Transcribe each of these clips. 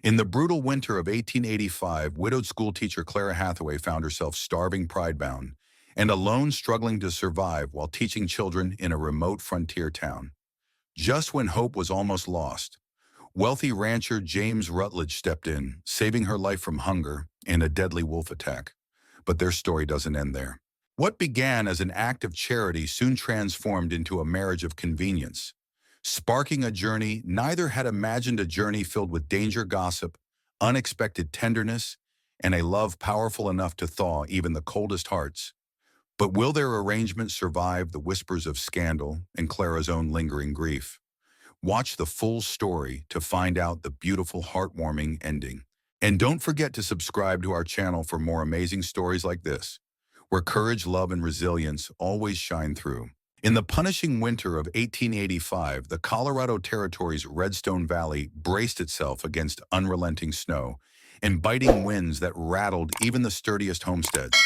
In the brutal winter of 1885, widowed schoolteacher Clara Hathaway found herself starving pride-bound and alone struggling to survive while teaching children in a remote frontier town. Just when hope was almost lost, wealthy rancher James Rutledge stepped in, saving her life from hunger and a deadly wolf attack. But their story doesn't end there. What began as an act of charity soon transformed into a marriage of convenience, sparking a journey neither had imagined, a journey filled with danger, gossip, unexpected tenderness, and a love powerful enough to thaw even the coldest hearts. But will their arrangement survive the whispers of scandal and Clara's own lingering grief? Watch the full story to find out the beautiful, heartwarming ending. And don't forget to subscribe to our channel for more amazing stories like this, where courage, love, and resilience always shine through. In the punishing winter of 1885, the Colorado Territory's Redstone Valley braced itself against unrelenting snow and biting winds that rattled even the sturdiest homesteads.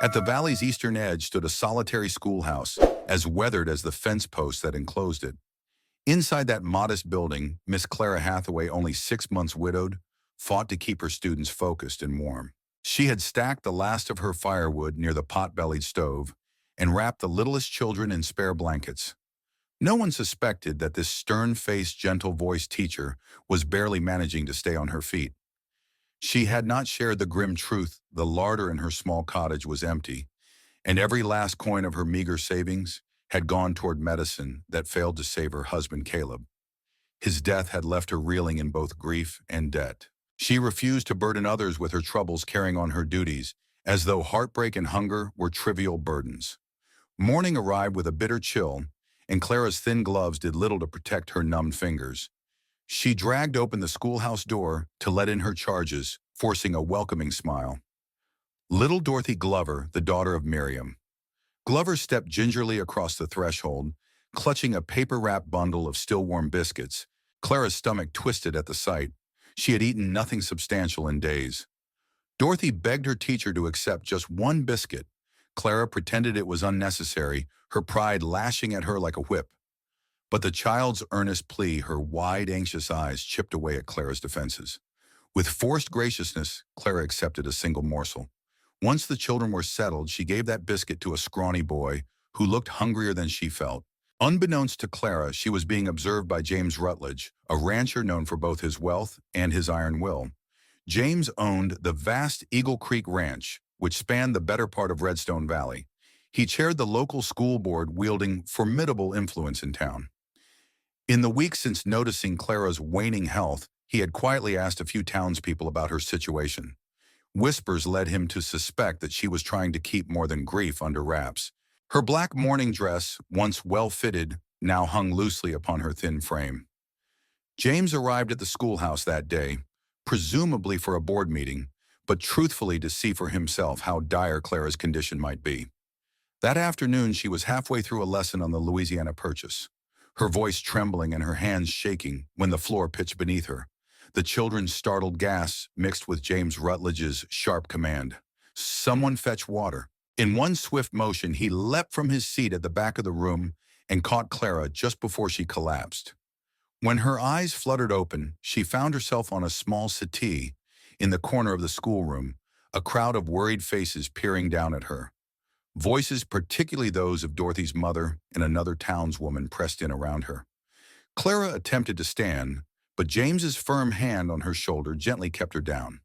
At the valley's eastern edge stood a solitary schoolhouse, as weathered as the fence posts that enclosed it. Inside that modest building, Miss Clara Hathaway, only 6 months widowed, fought to keep her students focused and warm. She had stacked the last of her firewood near the pot-bellied stove and wrapped the littlest children in spare blankets. No one suspected that this stern-faced, gentle-voiced teacher was barely managing to stay on her feet. She had not shared the grim truth. The larder in her small cottage was empty, and every last coin of her meager savings had gone toward medicine that failed to save her husband Caleb. His death had left her reeling in both grief and debt. She refused to burden others with her troubles, carrying on her duties as though heartbreak and hunger were trivial burdens. Morning arrived with a bitter chill, and Clara's thin gloves did little to protect her numbed fingers. She dragged open the schoolhouse door to let in her charges, forcing a welcoming smile. Little Dorothy Glover, the daughter of Miriam. Glover stepped gingerly across the threshold, clutching a paper-wrapped bundle of still-warm biscuits. Clara's stomach twisted at the sight. She had eaten nothing substantial in days. Dorothy begged her teacher to accept just one biscuit. Clara pretended it was unnecessary, her pride lashing at her like a whip. But the child's earnest plea, her wide, anxious eyes, chipped away at Clara's defenses. With forced graciousness, Clara accepted a single morsel. Once the children were settled, she gave that biscuit to a scrawny boy who looked hungrier than she felt. Unbeknownst to Clara, she was being observed by James Rutledge, a rancher known for both his wealth and his iron will. James owned the vast Eagle Creek Ranch, which spanned the better part of Redstone Valley. He chaired the local school board, wielding formidable influence in town. In the weeks since noticing Clara's waning health, he had quietly asked a few townspeople about her situation. Whispers led him to suspect that she was trying to keep more than grief under wraps. Her black mourning dress, once well-fitted, now hung loosely upon her thin frame. James arrived at the schoolhouse that day, presumably for a board meeting, but truthfully to see for himself how dire Clara's condition might be. That afternoon, she was halfway through a lesson on the Louisiana Purchase, her voice trembling and her hands shaking when the floor pitched beneath her. The children's startled gasps mixed with James Rutledge's sharp command. "Someone fetch water." In one swift motion, he leapt from his seat at the back of the room and caught Clara just before she collapsed. When her eyes fluttered open, she found herself on a small settee in the corner of the schoolroom, a crowd of worried faces peering down at her. Voices, particularly those of Dorothy's mother and another townswoman, pressed in around her. Clara attempted to stand, but James's firm hand on her shoulder gently kept her down.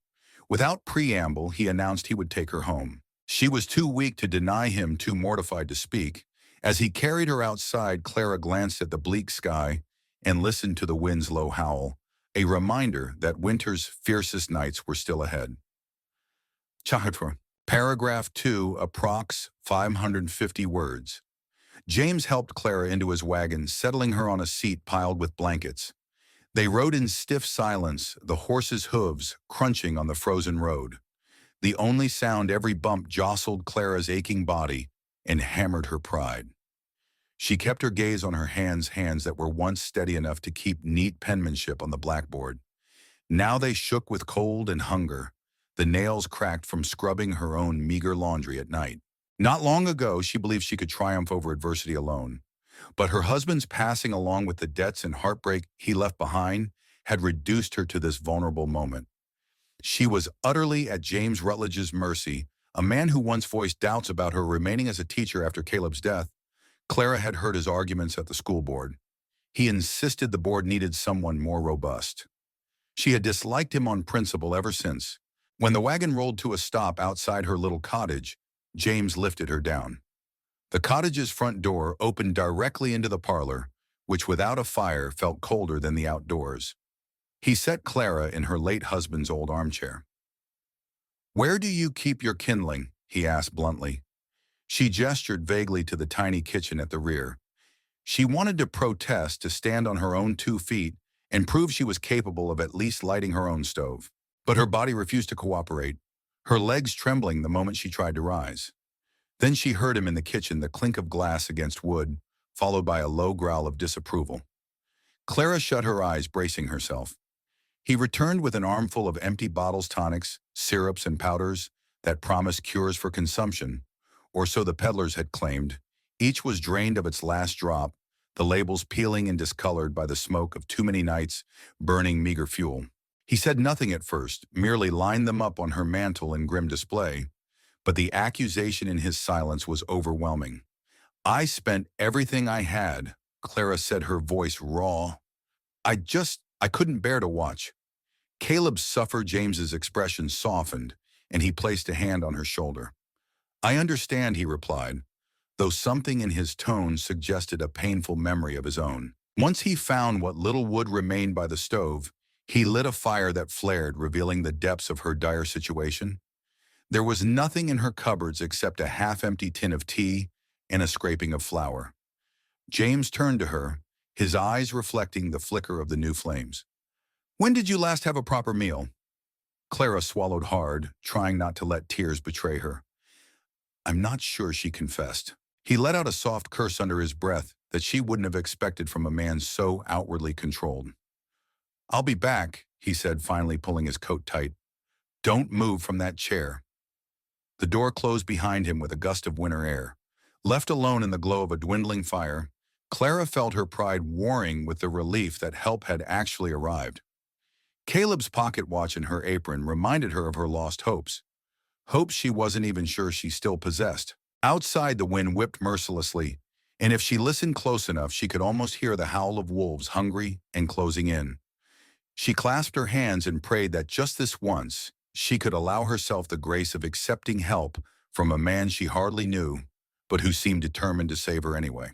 Without preamble, he announced he would take her home. She was too weak to deny him, too mortified to speak. As he carried her outside, Clara glanced at the bleak sky and listened to the wind's low howl, a reminder that winter's fiercest nights were still ahead. Chapter Paragraph 2, approx. 550 words. James helped Clara into his wagon, settling her on a seat piled with blankets. They rode in stiff silence, the horses' hooves crunching on the frozen road. The only sound, every bump jostled Clara's aching body and hammered her pride. She kept her gaze on her hands that were once steady enough to keep neat penmanship on the blackboard. Now they shook with cold and hunger, the nails cracked from scrubbing her own meager laundry at night. Not long ago, she believed she could triumph over adversity alone. But her husband's passing, along with the debts and heartbreak he left behind, had reduced her to this vulnerable moment. She was utterly at James Rutledge's mercy, a man who once voiced doubts about her remaining as a teacher after Caleb's death. Clara had heard his arguments at the school board. He insisted the board needed someone more robust. She had disliked him on principle ever since. When the wagon rolled to a stop outside her little cottage, James lifted her down. The cottage's front door opened directly into the parlor, which without a fire felt colder than the outdoors. He set Clara in her late husband's old armchair. "Where do you keep your kindling?" he asked bluntly. She gestured vaguely to the tiny kitchen at the rear. She wanted to protest, to stand on her own 2 feet and prove she was capable of at least lighting her own stove. But her body refused to cooperate, her legs trembling the moment she tried to rise. Then she heard him in the kitchen, the clink of glass against wood, followed by a low growl of disapproval. Clara shut her eyes, bracing herself. He returned with an armful of empty bottles, tonics, syrups, and powders that promised cures for consumption, or so the peddlers had claimed. Each was drained of its last drop, the labels peeling and discolored by the smoke of too many nights burning meager fuel. He said nothing at first, merely lined them up on her mantel in grim display, but the accusation in his silence was overwhelming. "I spent everything I had," Clara said, her voice raw. I couldn't bear to watch." Caleb suffered. James's expression softened, and he placed a hand on her shoulder. "I understand," he replied, though something in his tone suggested a painful memory of his own. Once he found what little wood remained by the stove, he lit a fire that flared, revealing the depths of her dire situation. There was nothing in her cupboards except a half-empty tin of tea and a scraping of flour. James turned to her, his eyes reflecting the flicker of the new flames. "When did you last have a proper meal?" Clara swallowed hard, trying not to let tears betray her. "I'm not sure," she confessed. He let out a soft curse under his breath that she wouldn't have expected from a man so outwardly controlled. "I'll be back," he said, finally pulling his coat tight. "Don't move from that chair." The door closed behind him with a gust of winter air. Left alone in the glow of a dwindling fire, Clara felt her pride warring with the relief that help had actually arrived. Caleb's pocket watch in her apron reminded her of her lost hopes. Hopes she wasn't even sure she still possessed. Outside, the wind whipped mercilessly, and if she listened close enough, she could almost hear the howl of wolves, hungry and closing in. She clasped her hands and prayed that just this once, she could allow herself the grace of accepting help from a man she hardly knew, but who seemed determined to save her anyway.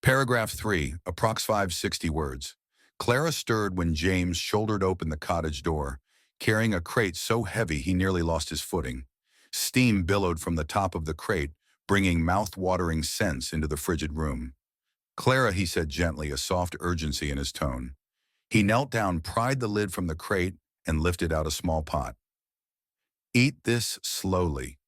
Paragraph 3, approx 560 words. Clara stirred when James shouldered open the cottage door, carrying a crate so heavy he nearly lost his footing. Steam billowed from the top of the crate, bringing mouth-watering scents into the frigid room. "Clara," he said gently, a soft urgency in his tone. He knelt down, pried the lid from the crate, and lifted out a small pot. "Eat this slowly."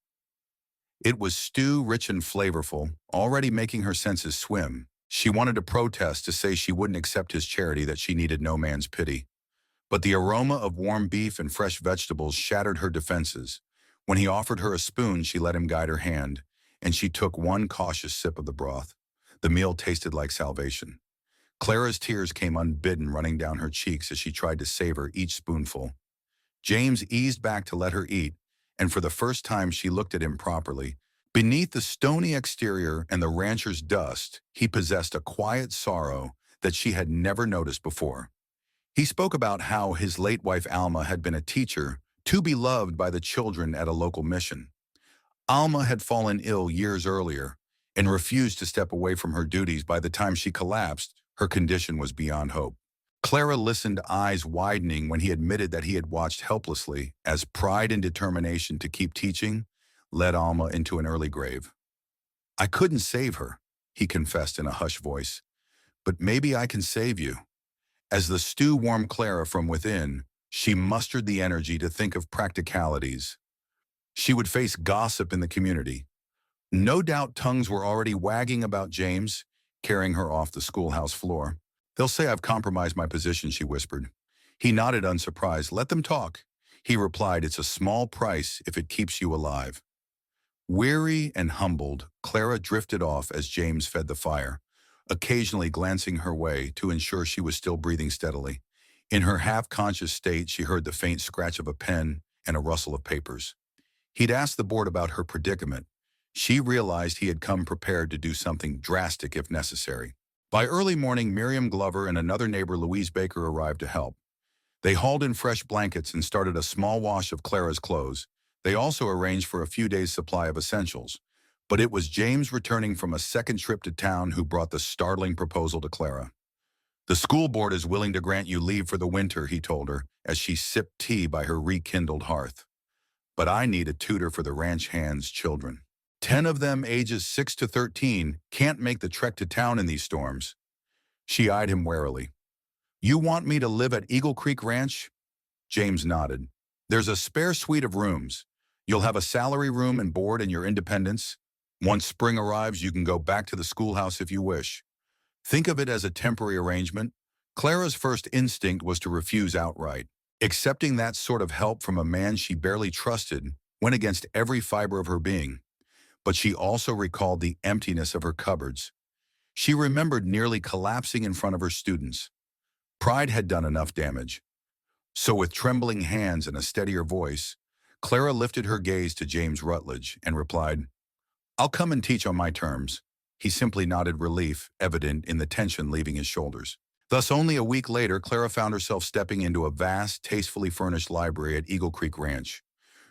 It was stew, rich and flavorful, already making her senses swim. She wanted to protest, to say she wouldn't accept his charity, that she needed no man's pity. But the aroma of warm beef and fresh vegetables shattered her defenses. When he offered her a spoon, she let him guide her hand, and she took one cautious sip of the broth. The meal tasted like salvation. Clara's tears came unbidden, running down her cheeks as she tried to savor each spoonful. James eased back to let her eat, and for the first time she looked at him properly. Beneath the stony exterior and the rancher's dust, he possessed a quiet sorrow that she had never noticed before. He spoke about how his late wife Alma had been a teacher, too beloved by the children at a local mission. Alma had fallen ill years earlier and refused to step away from her duties. By the time she collapsed, her condition was beyond hope. Clara listened, eyes widening, when he admitted that he had watched helplessly as pride and determination to keep teaching led Alma into an early grave. "I couldn't save her," he confessed in a hushed voice, "but maybe I can save you." As the stew warmed Clara from within, she mustered the energy to think of practicalities. She would face gossip in the community. No doubt tongues were already wagging about James, carrying her off the schoolhouse floor. "They'll say I've compromised my position," she whispered. He nodded, unsurprised. "Let them talk." He replied, "It's a small price if it keeps you alive." Weary and humbled, Clara drifted off as James fed the fire. occasionally glancing her way to ensure she was still breathing steadily. In her half-conscious state, she heard the faint scratch of a pen and a rustle of papers. He'd asked the board about her predicament. She realized he had come prepared to do something drastic if necessary. By early morning, Miriam Glover and another neighbor, Louise Baker, arrived to help. They hauled in fresh blankets and started a small wash of Clara's clothes. They also arranged for a few days' supply of essentials. But it was James, returning from a second trip to town, who brought the startling proposal to Clara. "The school board is willing to grant you leave for the winter," he told her, as she sipped tea by her rekindled hearth. "But I need a tutor for the ranch hands' children. 10 of them, ages 6 to 13, can't make the trek to town in these storms." She eyed him warily. "You want me to live at Eagle Creek Ranch?" James nodded. "There's a spare suite of rooms. You'll have a salary room and board and your independence. Once spring arrives, you can go back to the schoolhouse if you wish. Think of it as a temporary arrangement." Clara's first instinct was to refuse outright. Accepting that sort of help from a man she barely trusted went against every fiber of her being. But she also recalled the emptiness of her cupboards. She remembered nearly collapsing in front of her students. Pride had done enough damage. So with trembling hands and a steadier voice, Clara lifted her gaze to James Rutledge and replied, "I'll come and teach on my terms." He simply nodded, relief evident in the tension leaving his shoulders. Thus, only a week later, Clara found herself stepping into a vast, tastefully furnished library at Eagle Creek Ranch.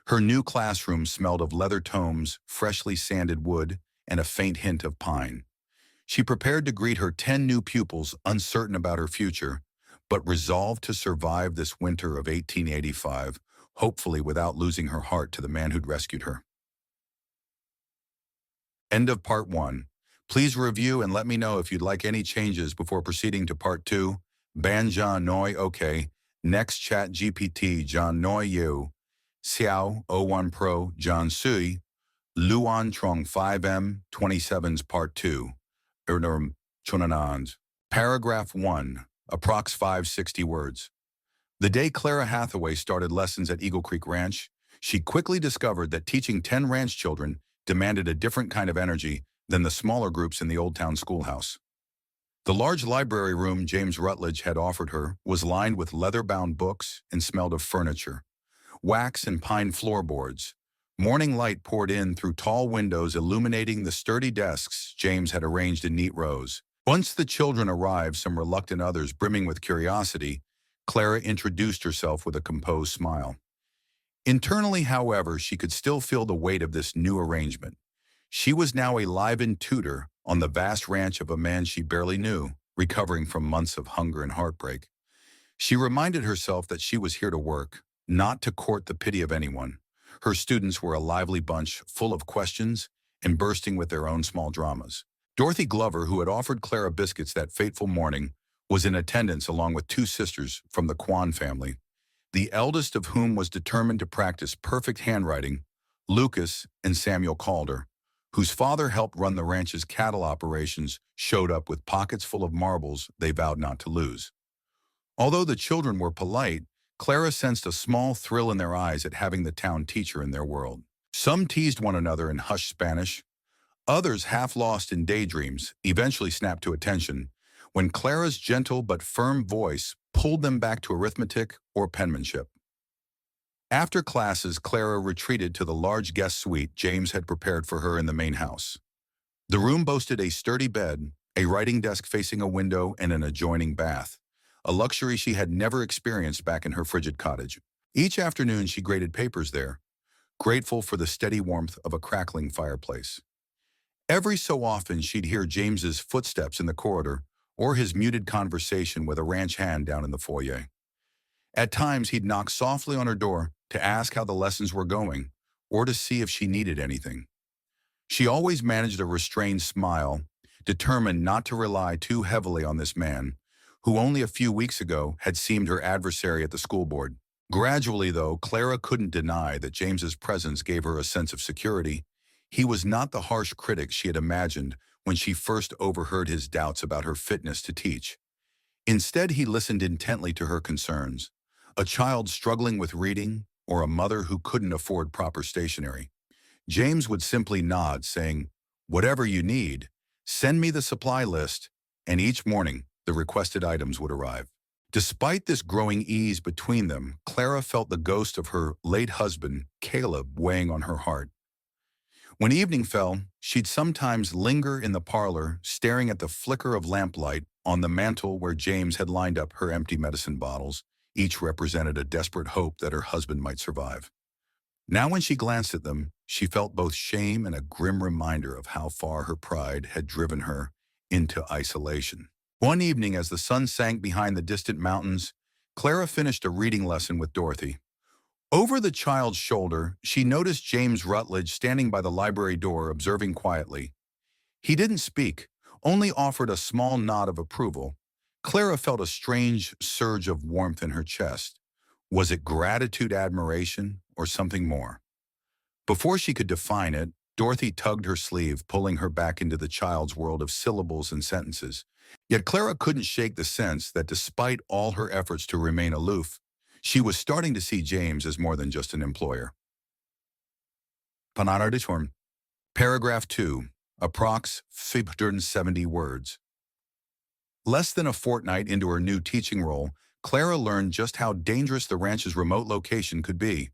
Her new classroom smelled of leather tomes, freshly sanded wood, and a faint hint of pine. She prepared to greet her 10 new pupils, uncertain about her future, but resolved to survive this winter of 1885, hopefully without losing her heart to the man who'd rescued her. End of part 1. Please review and let me know if you'd like any changes before proceeding to part 2. Ban John Noi, okay. Next Chat GPT John Noi Yu. Xiao 01 Pro John Sui. Luan Trong 5M 27's part 2. Chunanand. Paragraph 1. Approx 560 words. The day Clara Hathaway started lessons at Eagle Creek Ranch, she quickly discovered that teaching 10 ranch children demanded a different kind of energy than the smaller groups in the Old Town schoolhouse. The large library room James Rutledge had offered her was lined with leather-bound books and smelled of furniture, wax and pine floorboards. Morning light poured in through tall windows, illuminating the sturdy desks James had arranged in neat rows. Once the children arrived, some reluctant, others brimming with curiosity, Clara introduced herself with a composed smile. Internally, however, she could still feel the weight of this new arrangement. She was now a live-in tutor on the vast ranch of a man she barely knew, recovering from months of hunger and heartbreak. She reminded herself that she was here to work, not to court the pity of anyone. Her students were a lively bunch, full of questions and bursting with their own small dramas. Dorothy Glover, who had offered Clara biscuits that fateful morning, was in attendance along with 2 sisters from the Kwan family, the eldest of whom was determined to practice perfect handwriting, Lucas and Samuel Calder, whose father helped run the ranch's cattle operations, showed up with pockets full of marbles they vowed not to lose. Although the children were polite, Clara sensed a small thrill in their eyes at having the town teacher in their world. Some teased one another in hushed Spanish. Others, half lost in daydreams, eventually snapped to attention when Clara's gentle but firm voice pulled them back to arithmetic or penmanship. After classes, Clara retreated to the large guest suite James had prepared for her in the main house. The room boasted a sturdy bed, a writing desk facing a window, and an adjoining bath, a luxury she had never experienced back in her frigid cottage. Each afternoon she graded papers there, grateful for the steady warmth of a crackling fireplace. Every so often she'd hear James's footsteps in the corridor or his muted conversation with a ranch hand down in the foyer. At times he'd knock softly on her door to ask how the lessons were going or to see if she needed anything. She always managed a restrained smile, determined not to rely too heavily on this man, who only a few weeks ago had seemed her adversary at the school board. Gradually, though, Clara couldn't deny that James's presence gave her a sense of security. He was not the harsh critic she had imagined when she first overheard his doubts about her fitness to teach. Instead, he listened intently to her concerns, a child struggling with reading or a mother who couldn't afford proper stationery. James would simply nod, saying, "Whatever you need, send me the supply list, and each morning the requested items would arrive. Despite this growing ease between them, Clara felt the ghost of her late husband, Caleb, weighing on her heart. When evening fell, she'd sometimes linger in the parlor, staring at the flicker of lamplight on the mantel where James had lined up her empty medicine bottles. Each represented a desperate hope that her husband might survive. Now when she glanced at them, she felt both shame and a grim reminder of how far her pride had driven her into isolation. One evening, as the sun sank behind the distant mountains, Clara finished a reading lesson with Dorothy. Over the child's shoulder, she noticed James Rutledge standing by the library door, observing quietly. He didn't speak, only offered a small nod of approval. Clara felt a strange surge of warmth in her chest. Was it gratitude, admiration, or something more? Before she could define it, Dorothy tugged her sleeve, pulling her back into the child's world of syllables and sentences. Yet Clara couldn't shake the sense that despite all her efforts to remain aloof, she was starting to see James as more than just an employer. Panaraditorm. Paragraph 2. Approx. 570 words. Less than a fortnight into her new teaching role, Clara learned just how dangerous the ranch's remote location could be.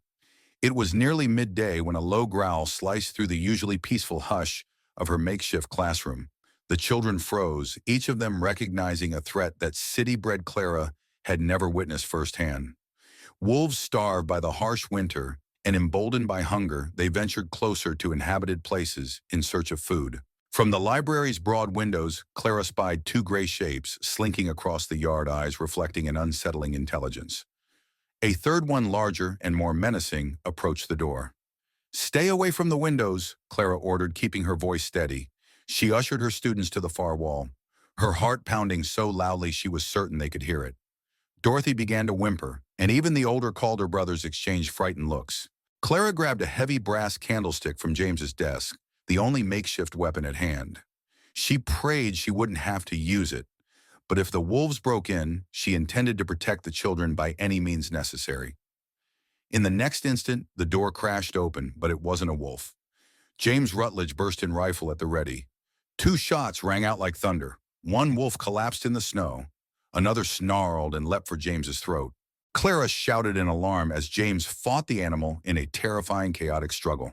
It was nearly midday when a low growl sliced through the usually peaceful hush of her makeshift classroom. The children froze, each of them recognizing a threat that city-bred Clara had never witnessed firsthand. Wolves starved by the harsh winter and emboldened by hunger, they ventured closer to inhabited places in search of food. From the library's broad windows, Clara spied two gray shapes slinking across the yard, eyes reflecting an unsettling intelligence. A third one, larger and more menacing, approached the door. "Stay away from the windows," Clara ordered, keeping her voice steady. She ushered her students to the far wall, her heart pounding so loudly she was certain they could hear it. Dorothy began to whimper, and even the older Calder brothers exchanged frightened looks. Clara grabbed a heavy brass candlestick from James's desk, the only makeshift weapon at hand. She prayed she wouldn't have to use it, but if the wolves broke in, she intended to protect the children by any means necessary. In the next instant, the door crashed open, but it wasn't a wolf. James Rutledge burst in, rifle at the ready. Two shots rang out like thunder. One wolf collapsed in the snow. Another snarled and leapt for James's throat. Clara shouted in alarm as James fought the animal in a terrifying, chaotic struggle.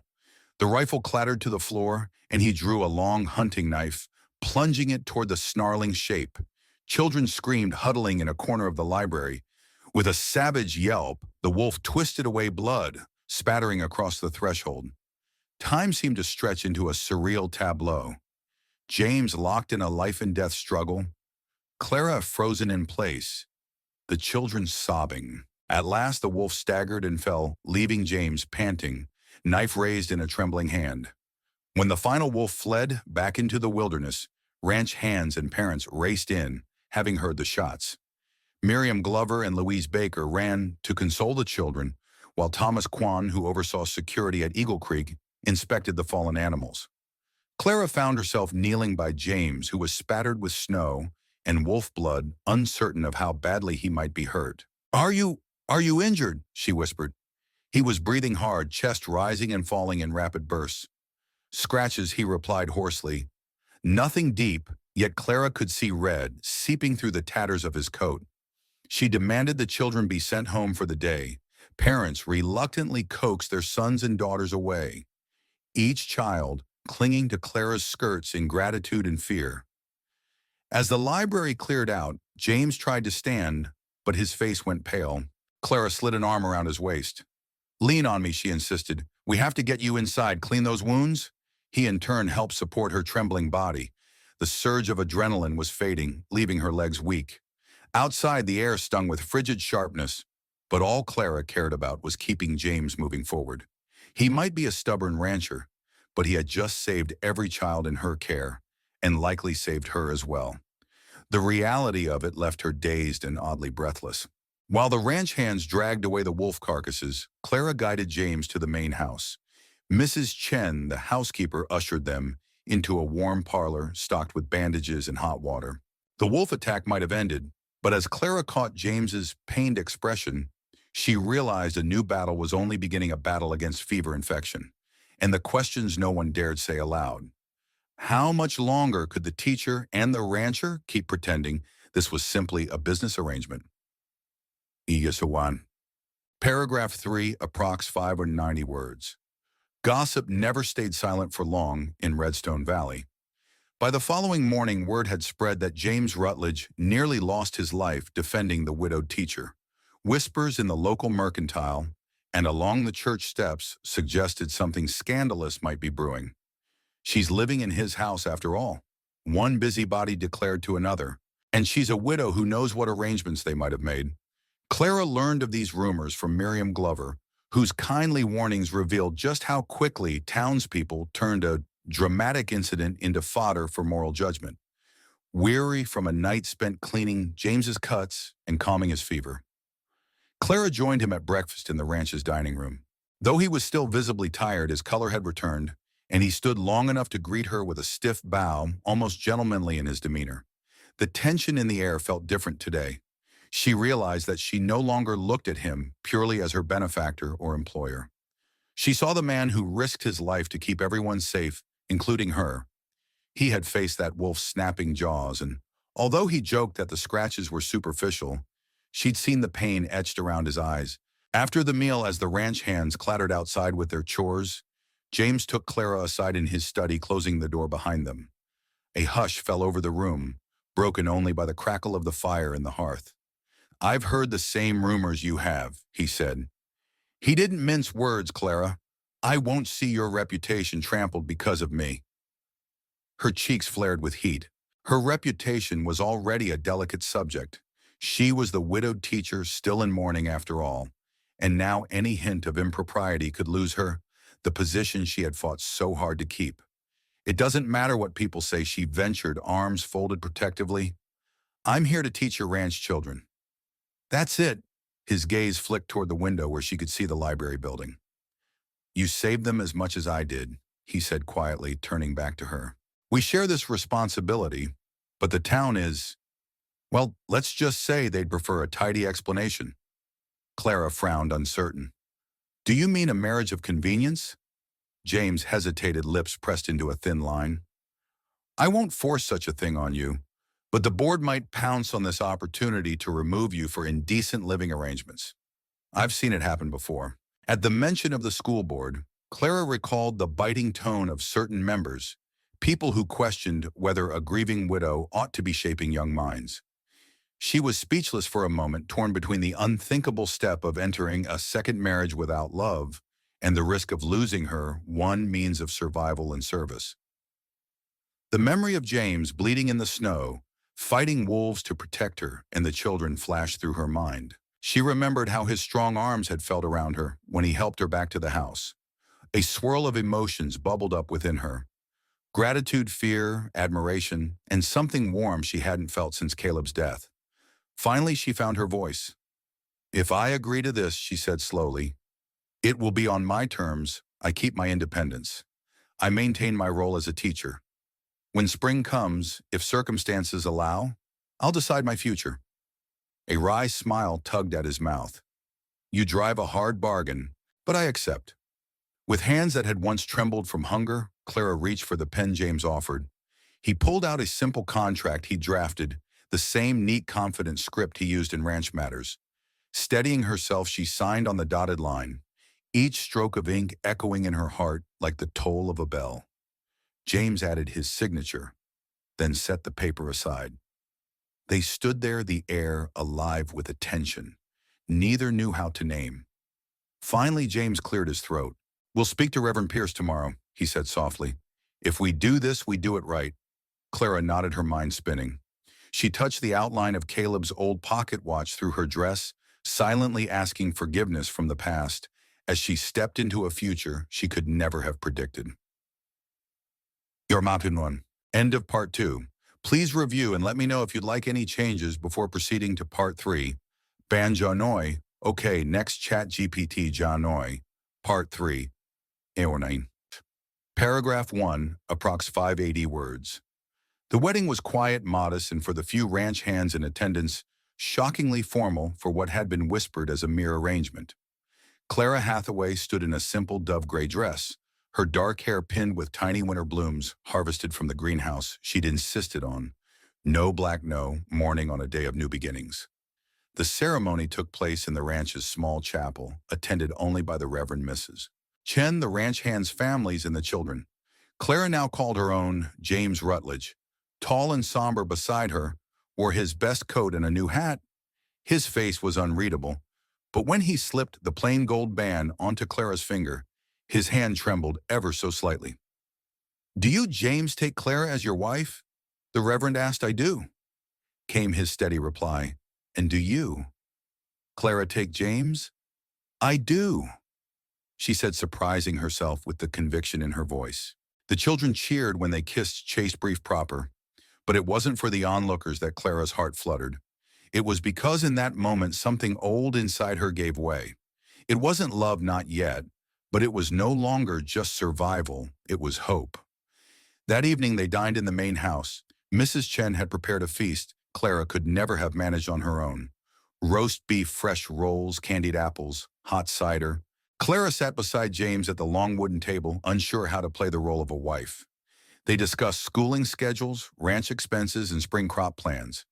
The rifle clattered to the floor, and he drew a long hunting knife, plunging it toward the snarling shape. Children screamed, huddling in a corner of the library. With a savage yelp, the wolf twisted away, blood spattering across the threshold. Time seemed to stretch into a surreal tableau. James locked in a life-and-death struggle, Clara frozen in place, the children sobbing. At last the wolf staggered and fell, leaving James panting, knife raised in a trembling hand. When the final wolf fled back into the wilderness, ranch hands and parents raced in, having heard the shots. Miriam Glover and Louise Baker ran to console the children, while Thomas Kwan, who oversaw security at Eagle Creek, inspected the fallen animals. Clara found herself kneeling by James, who was spattered with snow and wolf blood, uncertain of how badly he might be hurt. Are you injured?" she whispered. He was breathing hard, chest rising and falling in rapid bursts. "Scratches," he replied hoarsely. Nothing deep, yet Clara could see red seeping through the tatters of his coat. She demanded the children be sent home for the day. Parents reluctantly coaxed their sons and daughters away, each child clinging to Clara's skirts in gratitude and fear. As the library cleared out, James tried to stand, but his face went pale. Clara slid an arm around his waist. "Lean on me," she insisted. "We have to get you inside. Clean those wounds?" He in turn helped support her trembling body. The surge of adrenaline was fading, leaving her legs weak. Outside, the air stung with frigid sharpness, but all Clara cared about was keeping James moving forward. He might be a stubborn rancher, but he had just saved every child in her care, and likely saved her as well. The reality of it left her dazed and oddly breathless. While the ranch hands dragged away the wolf carcasses, Clara guided James to the main house. Mrs. Chen, the housekeeper, ushered them into a warm parlor stocked with bandages and hot water. The wolf attack might have ended, but as Clara caught James's pained expression, she realized a new battle was only beginning, a battle against fever infection, and the questions no one dared say aloud. How much longer could the teacher and the rancher keep pretending this was simply a business arrangement? Iyasawan. Paragraph 3, approx 590 words. Gossip never stayed silent for long in Redstone Valley. By the following morning, word had spread that James Rutledge nearly lost his life defending the widowed teacher. Whispers in the local mercantile and along the church steps suggested something scandalous might be brewing. She's living in his house after all, one busybody declared to another, and she's a widow who knows what arrangements they might have made. Clara learned of these rumors from Miriam Glover, whose kindly warnings revealed just how quickly townspeople turned a dramatic incident into fodder for moral judgment, weary from a night spent cleaning James's cuts and calming his fever. Clara joined him at breakfast in the ranch's dining room. Though he was still visibly tired, his color had returned, and he stood long enough to greet her with a stiff bow, almost gentlemanly in his demeanor. The tension in the air felt different today. She realized that she no longer looked at him purely as her benefactor or employer. She saw the man who risked his life to keep everyone safe, including her. He had faced that wolf's snapping jaws, and although he joked that the scratches were superficial, she'd seen the pain etched around his eyes. After the meal, as the ranch hands clattered outside with their chores, James took Clara aside in his study, closing the door behind them. A hush fell over the room, broken only by the crackle of the fire in the hearth. "I've heard the same rumors you have," he said. He didn't mince words, Clara. "I won't see your reputation trampled because of me." Her cheeks flared with heat. Her reputation was already a delicate subject. She was the widowed teacher still in mourning after all, and now any hint of impropriety could lose her, the position she had fought so hard to keep. "It doesn't matter what people say," she ventured, arms folded protectively. "I'm here to teach your ranch children." "That's it." His gaze flicked toward the window where she could see the library building. "You saved them as much as I did," he said quietly, turning back to her. "We share this responsibility, but the town is, well, let's just say they'd prefer a tidy explanation." Clara frowned, uncertain. "Do you mean a marriage of convenience?" James hesitated, lips pressed into a thin line. "I won't force such a thing on you, but the board might pounce on this opportunity to remove you for indecent living arrangements. I've seen it happen before." At the mention of the school board, Clara recalled the biting tone of certain members, people who questioned whether a grieving widow ought to be shaping young minds. She was speechless for a moment, torn between the unthinkable step of entering a second marriage without love and the risk of losing her one means of survival and service. The memory of James bleeding in the snow, fighting wolves to protect her and the children flashed through her mind. She remembered how his strong arms had felt around her when he helped her back to the house. A swirl of emotions bubbled up within her. Gratitude, fear, admiration, and something warm she hadn't felt since Caleb's death. Finally, she found her voice. "If I agree to this," she said slowly, "it will be on my terms. I keep my independence. I maintain my role as a teacher. When spring comes, if circumstances allow, I'll decide my future." A wry smile tugged at his mouth. "You drive a hard bargain, but I accept." With hands that had once trembled from hunger, Clara reached for the pen James offered. He pulled out a simple contract he'd drafted, the same neat, confident script he used in ranch matters. Steadying herself, she signed on the dotted line, each stroke of ink echoing in her heart like the toll of a bell. James added his signature, then set the paper aside. They stood there, the air alive with attention. Neither knew how to name. Finally, James cleared his throat. "We'll speak to Reverend Pierce tomorrow," he said softly. "If we do this, we do it right." Clara nodded, her mind spinning. She touched the outline of Caleb's old pocket watch through her dress, silently asking forgiveness from the past as she stepped into a future she could never have predicted. Your Mapinwan. End of part 2. Please review and let me know if you'd like any changes before proceeding to part 3. Ban Janoi. Okay, next Chat GPT Janoi. Part 3. Eornain. Paragraph 1, approx 580 words. The wedding was quiet, modest, and for the few ranch hands in attendance, shockingly formal for what had been whispered as a mere arrangement. Clara Hathaway stood in a simple dove-gray dress, her dark hair pinned with tiny winter blooms harvested from the greenhouse she'd insisted on. No black no, mourning on a day of new beginnings. The ceremony took place in the ranch's small chapel, attended only by the Reverend Mrs. Chen, the ranch hand's families, and the children. Clara now called her own James Rutledge. Tall and somber beside her, wore his best coat and a new hat. His face was unreadable, but when he slipped the plain gold band onto Clara's finger, his hand trembled ever so slightly. "Do you, James, take Clara as your wife?" the Reverend asked. "I do," came his steady reply. "And do you, Clara, take James?" "I do," she said, surprising herself with the conviction in her voice. The children cheered when they kissed chaste brief proper, but it wasn't for the onlookers that Clara's heart fluttered. It was because in that moment something old inside her gave way. It wasn't love, not yet, but it was no longer just survival, it was hope. That evening they dined in the main house. Mrs. Chen had prepared a feast Clara could never have managed on her own. Roast beef, fresh rolls, candied apples, hot cider. Clara sat beside James at the long wooden table, unsure how to play the role of a wife. They discussed schooling schedules, ranch expenses, and spring crop plans.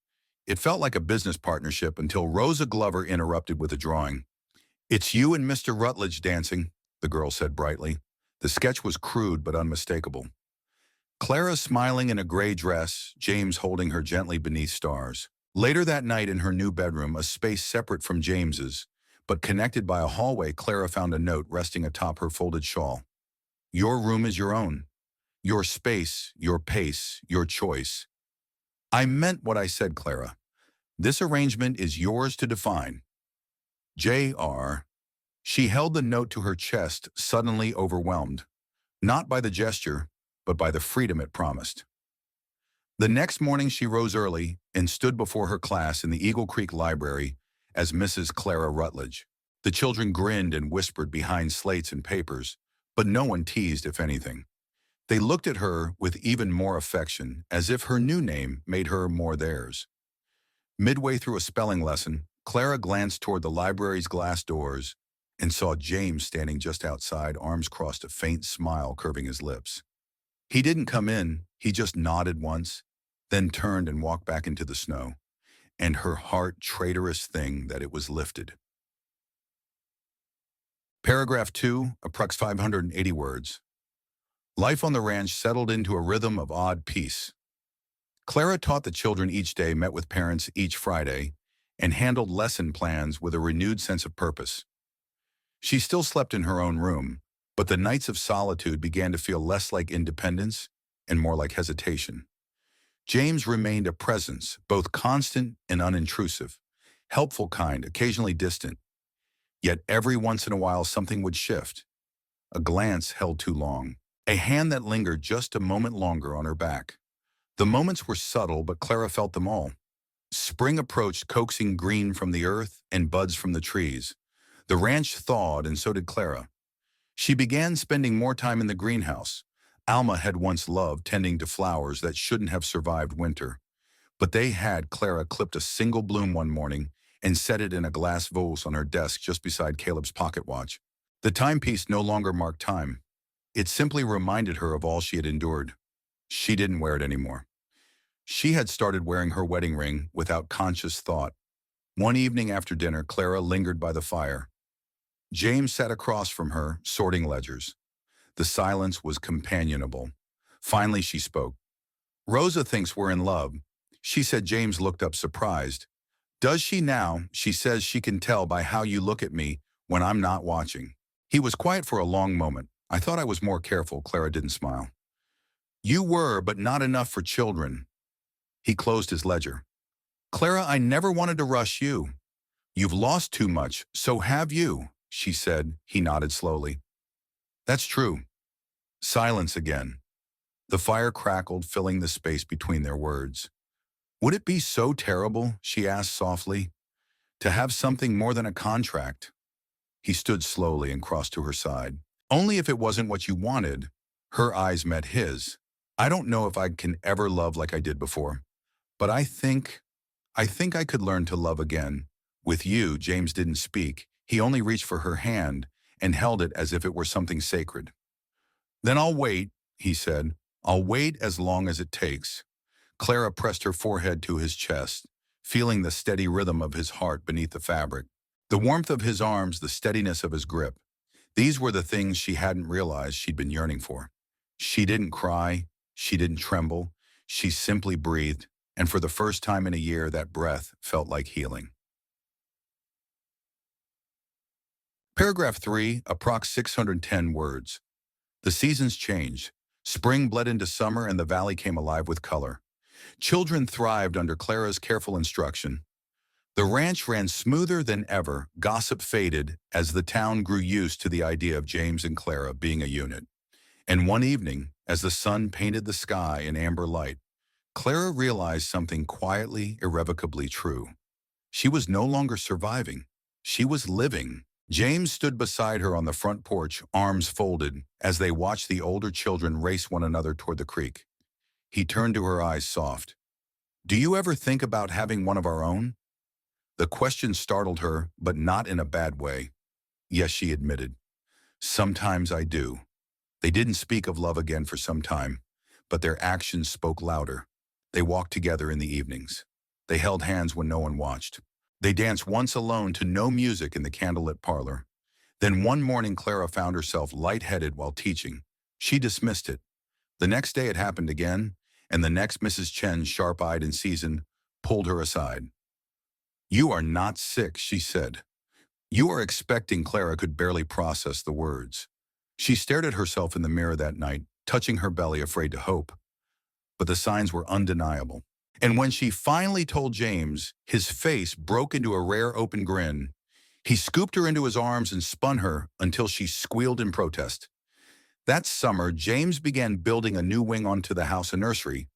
It felt like a business partnership until Rosa Glover interrupted with a drawing. "It's you and Mr. Rutledge dancing," the girl said brightly. The sketch was crude but unmistakable. Clara smiling in a gray dress, James holding her gently beneath stars. Later that night in her new bedroom, a space separate from James's, but connected by a hallway, Clara found a note resting atop her folded shawl. "Your room is your own. Your space, your pace, your choice." "I meant what I said, Clara. This arrangement is yours to define. J.R." She held the note to her chest, suddenly overwhelmed, not by the gesture, but by the freedom it promised. The next morning she rose early and stood before her class in the Eagle Creek Library as Mrs. Clara Rutledge. The children grinned and whispered behind slates and papers, but no one teased, if anything. They looked at her with even more affection, as if her new name made her more theirs. Midway through a spelling lesson, Clara glanced toward the library's glass doors and saw James standing just outside, arms crossed, a faint smile curving his lips. He didn't come in, he just nodded once, then turned and walked back into the snow, and her heart, traitorous thing, that it was lifted. Paragraph 2, approx 580 words. Life on the ranch settled into a rhythm of odd peace. Clara taught the children each day, met with parents each Friday, and handled lesson plans with a renewed sense of purpose. She still slept in her own room, but the nights of solitude began to feel less like independence and more like hesitation. James remained a presence, both constant and unintrusive, helpful kind, occasionally distant. Yet every once in a while something would shift. A glance held too long, a hand that lingered just a moment longer on her back. The moments were subtle, but Clara felt them all. Spring approached, coaxing green from the earth and buds from the trees. The ranch thawed, and so did Clara. She began spending more time in the greenhouse. Alma had once loved tending to flowers that shouldn't have survived winter. But they had. Clara clipped a single bloom one morning and set it in a glass vase on her desk just beside Caleb's pocket watch. The timepiece no longer marked time. It simply reminded her of all she had endured. She didn't wear it anymore. She had started wearing her wedding ring without conscious thought. One evening after dinner, Clara lingered by the fire. James sat across from her, sorting ledgers. The silence was companionable. Finally she spoke. "Rosa thinks we're in love," she said. James looked up surprised. "Does she now? She says she can tell by how you look at me when I'm not watching." He was quiet for a long moment. "I thought I was more careful." Clara didn't smile. "You were, but not enough for children." He closed his ledger. "Clara, I never wanted to rush you. You've lost too much, so have you," she said. He nodded slowly. "That's true." Silence again. The fire crackled, filling the space between their words. "Would it be so terrible," she asked softly, "to have something more than a contract?" He stood slowly and crossed to her side. "Only if it wasn't what you wanted." Her eyes met his. "I don't know if I can ever love like I did before, but I think I could learn to love again. With you." James didn't speak. He only reached for her hand and held it as if it were something sacred. Then I'll wait, he said. I'll wait as long as it takes. Clara pressed her forehead to his chest, feeling the steady rhythm of his heart beneath the fabric. The warmth of his arms, the steadiness of his grip. These were the things she hadn't realized she'd been yearning for. She didn't cry. She didn't tremble. She simply breathed, and for the first time in a year, that breath felt like healing. Paragraph 3, approx 610 words. The seasons changed. Spring bled into summer and the valley came alive with color. Children thrived under Clara's careful instruction. The ranch ran smoother than ever, gossip faded as the town grew used to the idea of James and Clara being a unit. And one evening, as the sun painted the sky in amber light, Clara realized something quietly, irrevocably true. She was no longer surviving. She was living. James stood beside her on the front porch, arms folded, as they watched the older children race one another toward the creek. He turned to her, eyes soft. "Do you ever think about having one of our own?" The question startled her, but not in a bad way. "Yes," she admitted. "Sometimes I do." They didn't speak of love again for some time, but their actions spoke louder. They walked together in the evenings. They held hands when no one watched. They danced once alone to no music in the candlelit parlor. Then one morning Clara found herself lightheaded while teaching. She dismissed it. The next day it happened again, and the next Mrs. Chen, sharp-eyed and seasoned, pulled her aside. "You are not sick," she said. "You are expecting." Clara could barely process the words. She stared at herself in the mirror that night, touching her belly, afraid to hope. But the signs were undeniable. And when she finally told James, his face broke into a rare open grin. He scooped her into his arms and spun her until she squealed in protest. That summer, James began building a new wing onto the house, a nursery.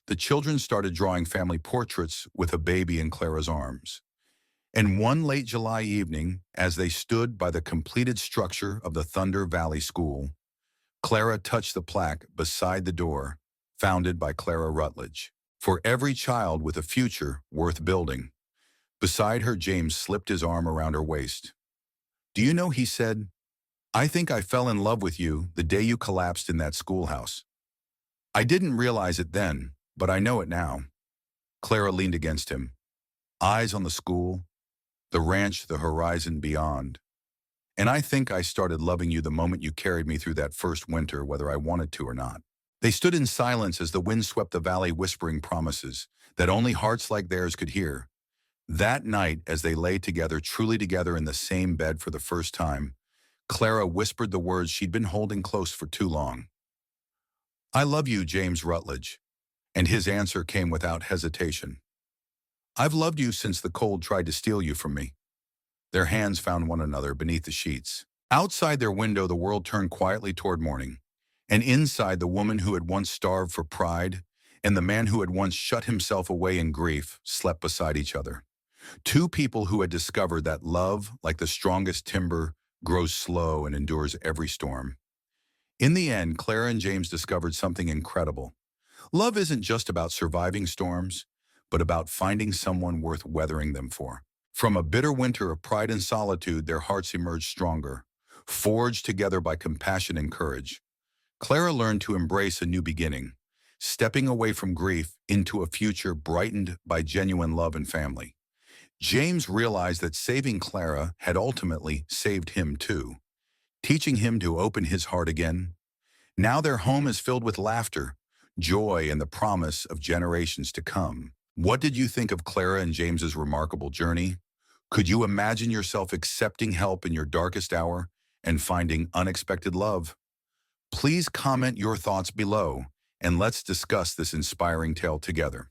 The children started drawing family portraits with a baby in Clara's arms. And one late July evening, as they stood by the completed structure of the Thunder Valley School, Clara touched the plaque beside the door, founded by Clara Rutledge. For every child with a future worth building. Beside her, James slipped his arm around her waist. "Do you know," he said, "I think I fell in love with you the day you collapsed in that schoolhouse. I didn't realize it then, but I know it now." Clara leaned against him, eyes on the school, the ranch, the horizon beyond. "And I think I started loving you the moment you carried me through that first winter, whether I wanted to or not." They stood in silence as the wind swept the valley, whispering promises that only hearts like theirs could hear. That night, as they lay together, truly together in the same bed for the first time, Clara whispered the words she'd been holding close for too long. "I love you, James Rutledge." And his answer came without hesitation. "I've loved you since the cold tried to steal you from me." Their hands found one another beneath the sheets. Outside their window, the world turned quietly toward morning. And inside, the woman who had once starved for pride and the man who had once shut himself away in grief slept beside each other. Two people who had discovered that love, like the strongest timber, grows slow and endures every storm. In the end, Clara and James discovered something incredible. Love isn't just about surviving storms, but about finding someone worth weathering them for. From a bitter winter of pride and solitude, their hearts emerged stronger, forged together by compassion and courage. Clara learned to embrace a new beginning, stepping away from grief into a future brightened by genuine love and family. James realized that saving Clara had ultimately saved him too, teaching him to open his heart again. Now their home is filled with laughter, joy, and the promise of generations to come. What did you think of Clara and James's remarkable journey? Could you imagine yourself accepting help in your darkest hour and finding unexpected love? Please comment your thoughts below, and let's discuss this inspiring tale together.